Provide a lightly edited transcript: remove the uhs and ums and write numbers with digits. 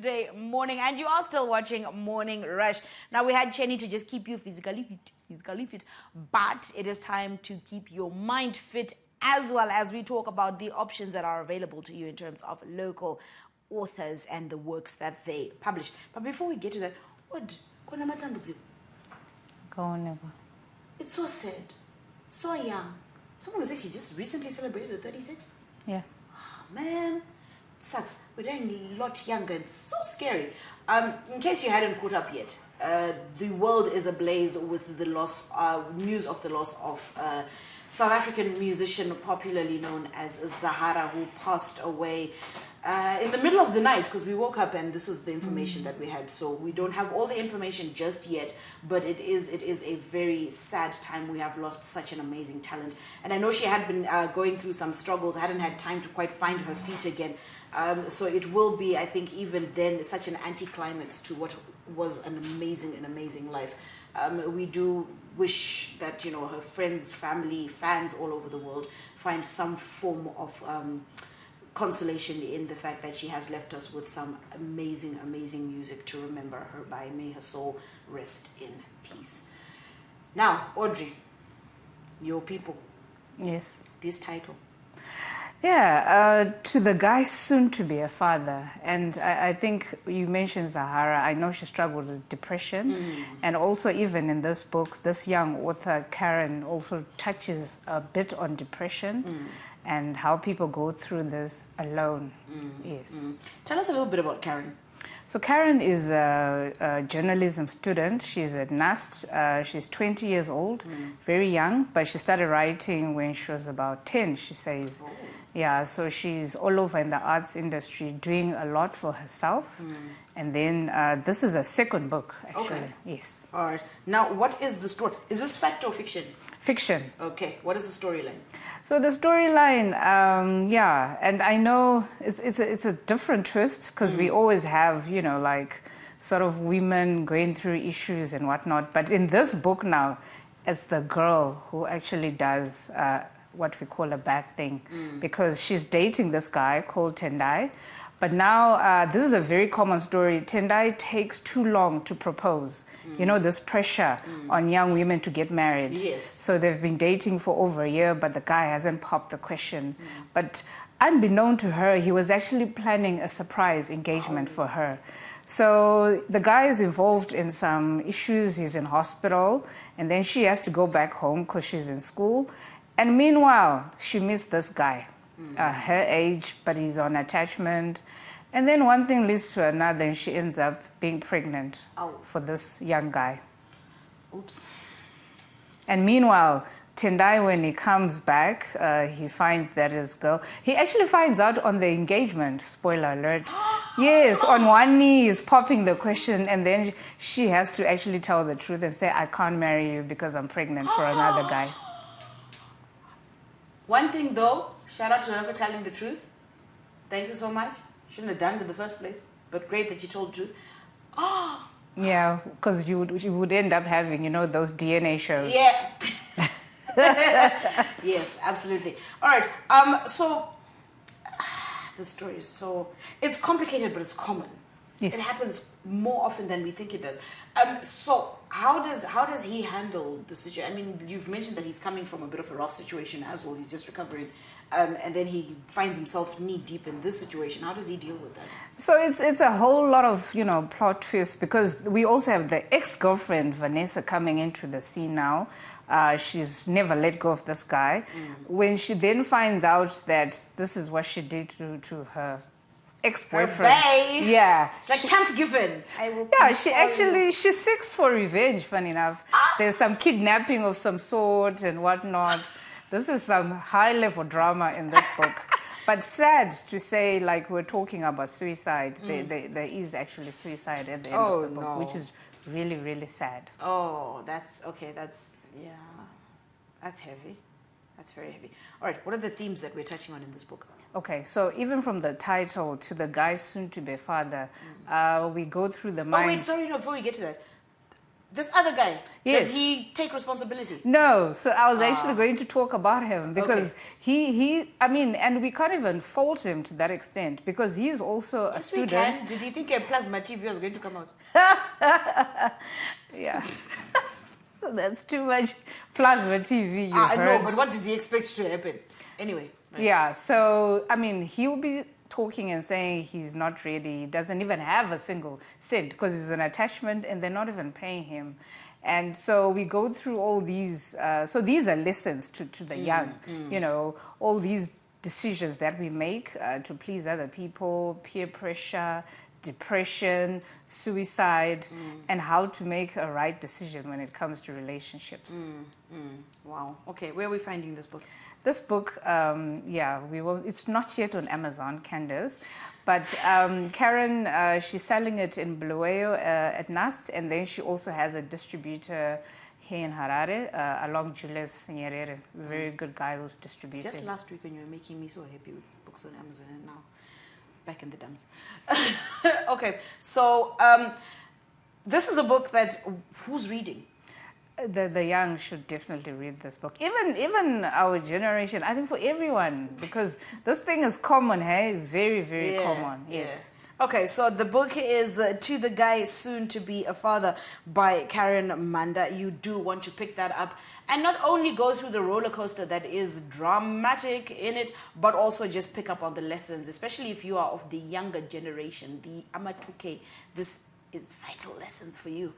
Tuesday morning, and you are still watching Morning Rush. Now, we had Chenny to just keep you physically fit, but it is time to keep your mind fit, as well as we talk about the options that are available to you in terms of local authors and the works that they publish. But before we get to that, it's so sad, so young. Someone was actually just recently celebrated the 36th. Yeah. Oh, man, it sucks. We're dying a lot younger. It's so scary. In case you hadn't caught up yet, the world is ablaze with the news of the loss of South African musician popularly known as Zahara, who passed away in the middle of the night, because we woke up and this is the information that we had. So we don't have all the information just yet, but it is a very sad time. We have lost such an amazing talent, and I know she had been going through some struggles, hadn't had time to quite find her feet again. So it will be, I think, even then, such an anticlimax to what was an amazing life. We do wish that, her friends, family, fans all over the world find some form of consolation in the fact that she has left us with some amazing music to remember her by. May her soul rest in peace. Now, Audrey, your people. Yes. This title. Yeah, to the guy soon to be a father. And I think you mentioned Zahara. I know she struggled with depression. And also even in this book, this young author, Karen, also touches a bit on depression and how people go through this alone. Yes. Tell us a little bit about Karen. So Karen is a journalism student. She's at NUST. She's 20 years old, very young, but she started writing when she was about 10, she says. Oh. Yeah, so she's all over in the arts industry, doing a lot for herself. And then this is a second book, actually. Okay. Yes. All right. Now, what is the story? Is this fact or fiction? Fiction. Okay. What is the storyline? So the storyline, yeah, and I know it's a different twist, because we always have, like sort of women going through issues and whatnot. But in this book now, it's the girl who actually does what we call a bad thing, because she's dating this guy called Tendai. But now, this is a very common story. Tendai takes too long to propose. This pressure on young women to get married. Yes. So they've been dating for over a year, but the guy hasn't popped the question. But unbeknown to her, he was actually planning a surprise engagement for her. So the guy is involved in some issues. He's in hospital, and then she has to go back home because she's in school. And meanwhile, she meets this guy, her age, but he's on attachment. And then one thing leads to another, and she ends up being pregnant for this young guy. Oops. And meanwhile, Tendai, when he comes back, he finds that his girl... He actually finds out on the engagement, spoiler alert. Yes, on one knee, he's popping the question, and then she has to actually tell the truth and say, I can't marry you because I'm pregnant for another guy. One thing though, shout out to her for telling the truth. Thank you so much. Shouldn't have done it in the first place, but great that you told the truth. Yeah, because you would end up having, those DNA shows. Yeah. Yes, absolutely. All right. So the story is it's complicated, but it's common. Yes. It happens more often than we think it does. So how does he handle the situation? I mean, you've mentioned that he's coming from a bit of a rough situation as well. He's just recovering, and then he finds himself knee deep in this situation. How does he deal with that? So it's a whole lot of plot twists, because we also have the ex-girlfriend Vanessa coming into the scene now. She's never let go of this guy. When she then finds out that this is what she did to her ex-boyfriend. Her bae. Yeah. It's like chance given. I will. Yeah, she seeks for revenge, funny enough. There's some kidnapping of some sort and whatnot. This is some high-level drama in this book. But sad to say, like we're talking about suicide, there is actually suicide at the end of the book, which is really, really sad. Oh, that's heavy. That's very heavy. All right, what are the themes that we're touching on in this book? Okay, so even from the title to the guy soon to be father, we go through the mind. Oh wait, sorry, no, before we get to that, This other guy, Yes. does he take responsibility? No, so I was actually going to talk about him because Okay. I mean, and we can't even fault him to that extent because he's also a Yes, we student. can. Did you think a plasma TV was going to come out? Yeah. So that's too much plasma TV. You No, heard. but what did he expect to happen? Anyway. Right. Yeah, so I mean, he'll be talking and saying he's not ready, he doesn't even have a single cent because he's an attachment and they're not even paying him. And so we go through all these, so these are lessons to the young, you know, all these decisions that we make to please other people, peer pressure, depression, suicide, and how to make a right decision when it comes to relationships. Wow. Okay, where are we finding this book? This book, we will. It's not yet on Amazon, Candace, but Karen, she's selling it in Bulawayo at NAST, and then she also has a distributor here in Harare, along Julius Nyerere, very good guy who's distributing. Just last week when you were making me so happy with books on Amazon, and now back in the dumps. Okay, so this is a book that who's reading? The young should definitely read this book. Even our generation, I think for everyone, because this thing is common, hey? Very, very common, yes. Yeah. Okay, so the book is To the Guy Soon to Be a Father by Karen Mhanda. You do want to pick that up and not only go through the roller coaster that is dramatic in it, but also just pick up on the lessons, especially if you are of the younger generation, the Amatuke. This is vital lessons for you.